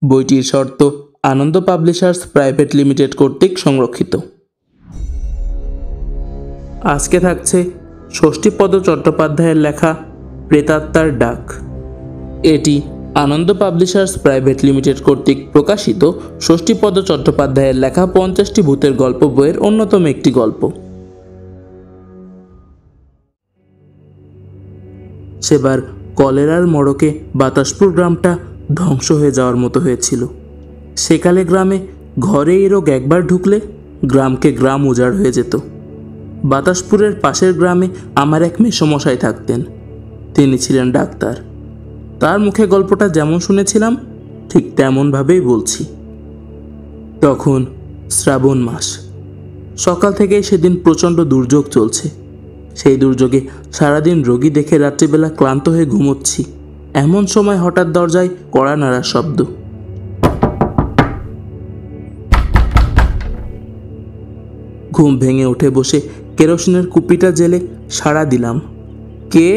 বইটির শর্ত আনন্দ publishers private limited কর্তৃক সংরক্ষিত। আজকে থাকছে ষষ্ঠীপদ চট্টোপাধ্যায়ের লেখা প্রেতাত্মার ডাক। এটি আনন্দ পাবলিশার্স প্রাইভেট লিমিটেড কর্তৃক প্রকাশিত ষষ্ঠীপদ চট্টোপাধ্যায়ের লেখা 50টি ভূতের গল্প বইয়ের অন্যতম একটি গল্প। সেবার কলেরার মড়কে বাতাসপুর গ্রামটা ধ্বংস হয়ে যাওয়ার মতো হয়েছিল। সেকালে গ্রামে ঘরে এই রোগ একবার ঢুকলে গ্রামকে গ্রাম উজাড় হয়ে যেত। বাতাসপুরের পাশের গ্রামে আমার এক মেসোমশাই থাকতেন। তিনি ছিলেন ডাক্তার। তার মুখে গল্পটা যেমন শুনেছিলাম ঠিক তেমনভাবেই বলছি। তখন শ্রাবণ মাস। সকাল থেকেই সেদিন প্রচণ্ড দুর্যোগ চলছে। সেই দুর্যোগে সারাদিন রোগী দেখে রাত্রিবেলা ক্লান্ত হয়ে ঘুমোচ্ছি। এমন সময় হঠাৎ দরজায় কড়া নাড়ার শব্দ। ঘুম ভেঙে উঠে বসে কেরোসিনের কুপিটা জেলে সাড়া দিলাম। কে?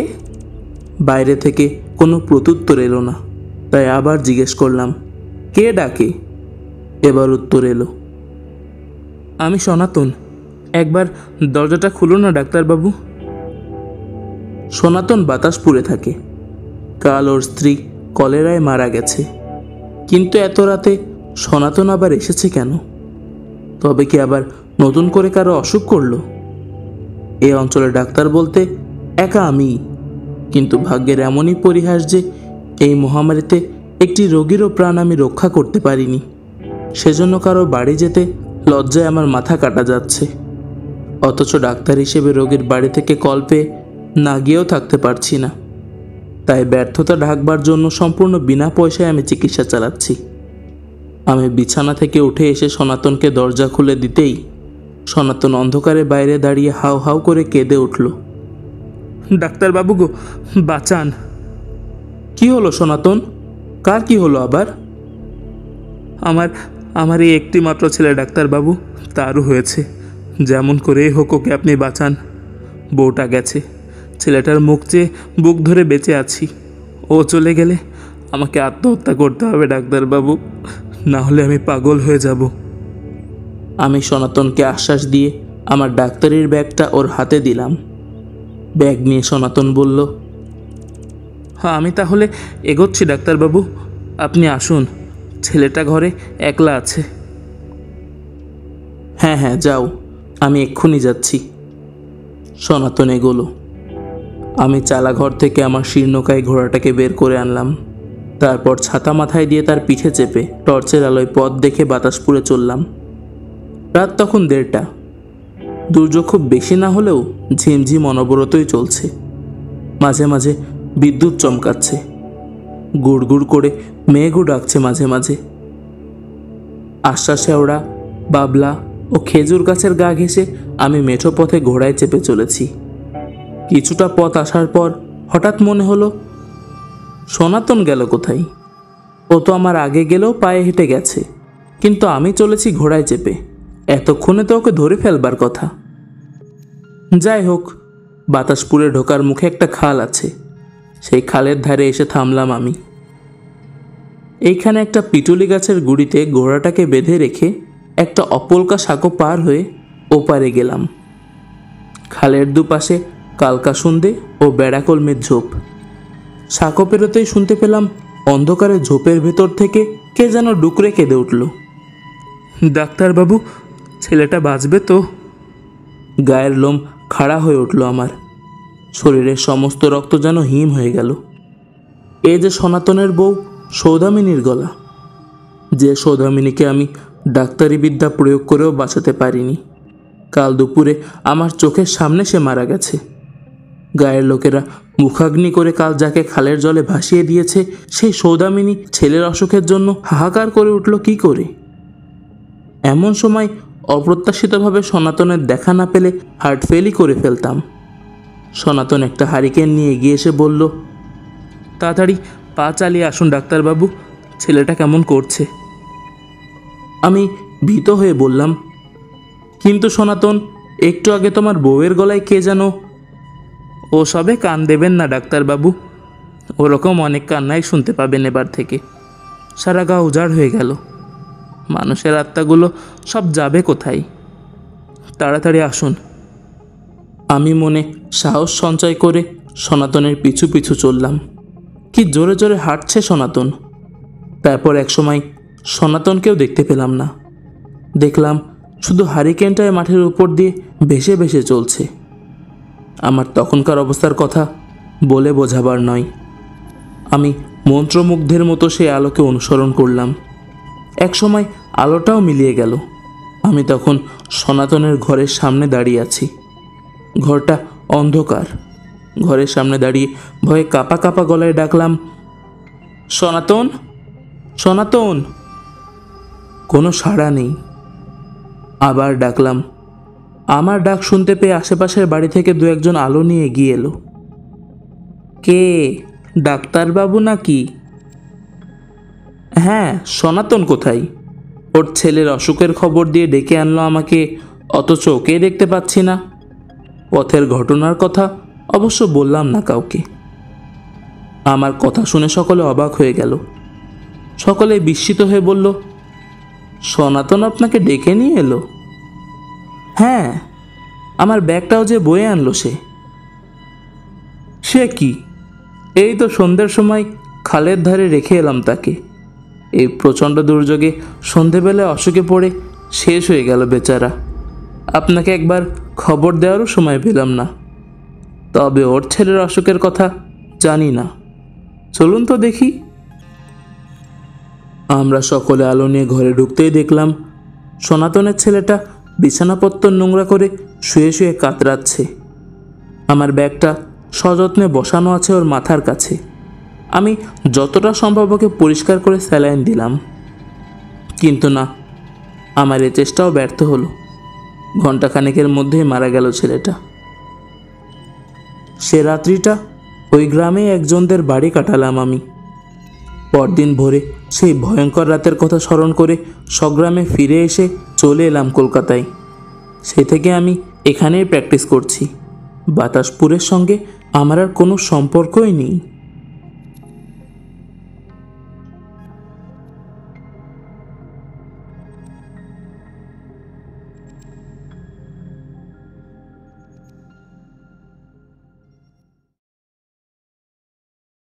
বাইরে থেকে কোনো প্রত্যুত্তর এলো না। তাই আবার জিজ্ঞেস করলাম, কে ডাকে? এবার উত্তর এলো, আমি সনাতন। একবার দরজাটা খুলো না ডাক্তারবাবু। সনাতন বাতাসপুরে থাকে। কাল ওর স্ত্রী কলেরায় মারা গেছে। কিন্তু এত রাতে সনাতন আবার এসেছে কেন? তবে কি আবার নতুন করে কারো অসুখ করলো? এ অঞ্চলে ডাক্তার বলতে একা আমি। কিন্তু ভাগ্যের এমনই পরিহাস যে এই মহামারীতে একটি রোগীরও প্রাণ আমি রক্ষা করতে পারিনি। সেজন্য কারো বাড়ি যেতে লজ্জায় আমার মাথা কাটা যাচ্ছে। অথচ ডাক্তার হিসেবে রোগীর বাড়ি থেকে কল পেয়ে না গিয়েও থাকতে পারছি না। তাই ব্যর্থতা ঢাকবার জন্য সম্পূর্ণ বিনা পয়সায় আমি চিকিৎসা চালাচ্ছি। আমি বিছানা থেকে উঠে এসে সনাতনকে দরজা খুলে দিতেই সনাতন অন্ধকারে বাইরে দাঁড়িয়ে হাউ হাউ করে কেঁদে উঠল। ডাক্তারবাবু গো, বাঁচান। কি হলো সনাতন? কার কি হলো আবার? আমার এই একটি মাত্র ছেলে ডাক্তারবাবু, তারও হয়েছে। যেমন করেই হোক ওকে আপনি বাঁচান। বউটা গেছে, ছেলেটার মুখ চেয়ে বুক ধরে বেঁচে আছি। ও চলে গেলে আমাকে আত্মহত্যা করতে হবে ডাক্তারবাবু, না হলে আমি পাগল হয়ে যাব। আমি সনাতনকে আশ্বাস দিয়ে আমার ডাক্তারির ব্যাগটা ওর হাতে দিলাম। ব্যাগ নিয়ে সনাতন বলল, হ্যাঁ আমি তাহলে এগোচ্ছি ডাক্তারবাবু, আপনি আসুন। ছেলেটা ঘরে একলা আছে। হ্যাঁ হ্যাঁ যাও, আমি এক্ষুনি যাচ্ছি। সনাতন এগোলো। আমি চালাঘর থেকে আমার শীর্ণকায় ঘোড়াটাকে বের করে আনলাম। তারপর ছাতা মাথায় দিয়ে তার পিঠে চেপে টর্চের আলোয় পথ দেখে বাতাসপুরে চললাম। রাত তখন 1:30। দুর্যোগ খুব বেশি না হলেও ঝিমঝিম অনবরতই চলছে। মাঝে মাঝে বিদ্যুৎ চমকাচ্ছে। গুড় গুড় করে মেঘও ডাকছে মাঝে মাঝে। আশ্বাস শেওড়া, বাবলা ও খেজুর গাছের গা ঘেঁষে আমি মেঠো পথে ঘোড়ায় চেপে চলেছি। কিছুটা পথ আসার পর হঠাৎ মনে হলো, সনাতন গেল কোথায়? ও তো আমার আগে গেলেও পায়ে হেঁটে গেছে, কিন্তু আমি চলেছি ঘোড়ায় চেপে। এতক্ষণে তো ওকে ধরে ফেলবার কথা। যাই হোক, বাতাসপুরে ঢোকার মুখে একটা খাল আছে। সেই খালের ধারে এসে থামলাম আমি। এইখানে একটা পিটুলি গাছের গুড়িতে ঘোড়াটাকে বেঁধে রেখে একটা অপলকা সাঁকো পার হয়ে ওপারে গেলাম। খালের দুপাশে কালকাসুন্দে ও বেড়াকলমের ঝোপ। সাঁকো পেরোতেই শুনতে পেলাম অন্ধকারে ঝোপের ভেতর থেকে কে যেন ডুকরে কেঁদে উঠল। ডাক্তারবাবু, ছেলেটা বাঁচবে তো? গায়ের লোম খাড়া হয়ে উঠল আমার। শরীরের সমস্ত রক্ত যেন হিম হয়ে গেল। এ যে সনাতনের বউ সৌদামিনীর গলা, যে সৌদামিনীকে আমি ডাক্তারি বিদ্যা প্রয়োগ করেও বাঁচাতে পারিনি। কাল দুপুরে আমার চোখের সামনে সে মারা গেছে। গায়ের লোকেরা মুখাগ্নি করে কাল যাকে খালের জলে ভাসিয়ে দিয়েছে, সেই সৌদামিনী ছেলের অসুখের জন্য হাহাকার করে উঠল কি করে? এমন সময় অপ্রত্যাশিতভাবে সনাতনের দেখা না পেলে হার্ট ফেলই করে ফেলতাম। সনাতন একটা হারিকেন নিয়ে এগিয়ে এসে বলল, তাড়াতাড়ি পা চালিয়ে আসুন ডাক্তারবাবু, ছেলেটা কেমন করছে। আমি ভীত হয়ে বললাম, কিন্তু সনাতন, একটু আগে তোমার বউয়ের গলায় কে যেন। ও সবে কান দেবেন না ডাক্তারবাবু, ওরকম অনেক কান্নাই শুনতে পাবেন এবার থেকে। সারা গা উজাড় হয়ে গেল। মানুষের আত্মাগুলো সব যাবে কোথায়? তাড়াতাড়ি আসুন। আমি মনে সাহস সঞ্চয় করে সনাতনের পিছু পিছু চললাম। কি জোরে জোরে হাঁটছে সনাতন। তারপর একসময় সনাতনকেও দেখতে পেলাম না। দেখলাম শুধু হারিকেনটায় মাঠের উপর দিয়ে ভেসে ভেসে চলছে। আমার তখনকার অবস্থার কথা বলে বোঝাবার নয়। আমি মন্ত্রমুগ্ধের মতো সেই আলোকে অনুসরণ করলাম। একসময় আলোটাও মিলিয়ে গেল। আমি তখন সনাতনের ঘরের সামনে দাঁড়িয়ে আছি। ঘরটা অন্ধকার। ঘরের সামনে দাঁড়িয়ে ভয়ে কাঁপা কাঁপা গলায় ডাকলাম, সনাতন, সনাতন। কোনো সাড়া নেই। আবার ডাকলাম। আমার ডাক শুনতে পেয়ে আশেপাশের বাড়ি থেকে দু একজন আলো নিয়ে এগিয়ে এলো। কে, ডাক্তারবাবু নাকি? হ্যাঁ, সনাতন কোথায়? ওর ছেলের অসুখের খবর দিয়ে ডেকে আনলো আমাকে, অথচ ওকে দেখতে পাচ্ছি না। পথের ঘটনার কথা অবশ্য বললাম না কাউকে। আমার কথা শুনে সকলে অবাক হয়ে গেল। সকলে বিস্মিত হয়ে বলল, সনাতন আপনাকে ডেকে নিয়ে এলো? হ্যাঁ, আমার ব্যাগটাও যে বয়ে আনলো সে। সে কি? এই তো সন্ধ্যের সময় খালের ধারে রেখে এলাম তাকে। এই প্রচণ্ড দুর্যোগে সন্ধেবেলায় অসুখে পড়ে শেষ হয়ে গেল বেচারা। আপনাকে একবার খবর দেওয়ারও সময় পেলাম না। তবে ওর ছেলের অসুখের কথা জানি না। চলুন তো দেখি। আমরা সকলে আলো নিয়ে ঘরে ঢুকতেই দেখলাম সনাতনের ছেলেটা বিছানাপত্র নোংরা করে শুয়ে শুয়ে কাতরাচ্ছে। আমার ব্যাগটা সযত্নে বসানো আছে ওর মাথার কাছে। আমি যতটা সম্ভব ওকে পরিষ্কার করে স্যালাইন দিলাম, কিন্তু না, আমার এ চেষ্টাও ব্যর্থ হলো। ঘণ্টাখানেকের মধ্যেই মারা গেল ছেলেটা। সে রাত্রিটা ওই গ্রামে একজনদের বাড়ি কাটালাম আমি। পরদিন ভোরে সেই ভয়ঙ্কর রাতের কথা স্মরণ করে স্বগ্রামে ফিরে এসে চলে এলাম কলকাতায়। সে থেকে আমি এখানেই প্র্যাকটিস করছি। বাতাসপুরের সঙ্গে আমার আর কোনো সম্পর্কই নেই।